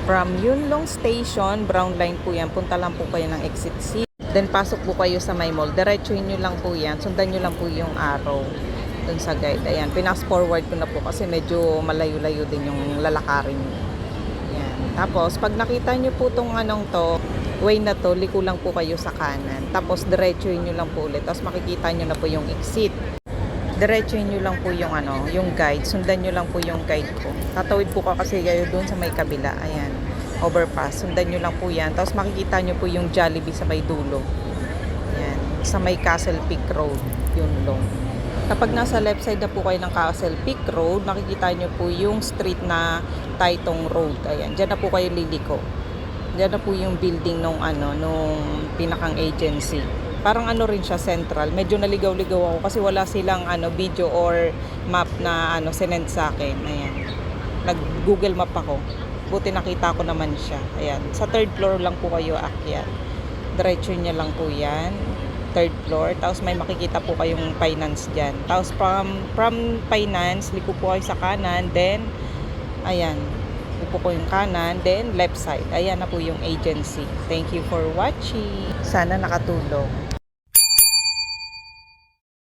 From Yunlong Station, Brown Line po yan. Punta lang po kayo ng exit C. Then pasok po kayo sa may mall. Diretsuhin nyo lang po yan. Sundan nyo lang po yung arrow dun sa guide. Ayan, pinas forward ko na po kasi medyo malayo-layo din yung lalakarin nyo. Ayan. Tapos, pag nakita nyo po tong anong to, way na to, liko lang po kayo sa kanan. Tapos, diretsuhin nyo lang po ulit. Tapos, makikita nyo na po yung exit. Diretsuhin nyo lang po yung yung guide. Sundan nyo lang po yung guide ko. Tatawid po ka kasi kayo dun sa may kabila. Ayan, overpass. Sundan nyo lang po yan. Tapos, makikita nyo po yung Jollibee sa may dulo. Ayan, sa may Castle Peak Road. Yunlong. Kapag nasa left side na po kayo ng Castle Peak Road, makikita nyo po yung street na Taytong Road. Ayan, dyan na po kayo liliko. Dyan na po yung building nung pinakang agency. Parang rin siya, central. Medyo naligaw-ligaw ako kasi wala silang video or map na sinend sa akin. Ayan. Nag-Google Map ako. Buti nakita ko naman siya. Ayan. Sa third floor lang po kayo aakyat. Diretso niya lang po yan. Third floor. Tapos may makikita po kayong finance dyan. Tapos from finance, liko po kayo sa kanan. Then, ayan. Upo ko yung kanan. Then, left side. Ayan na po yung agency. Thank you for watching. Sana nakatulong.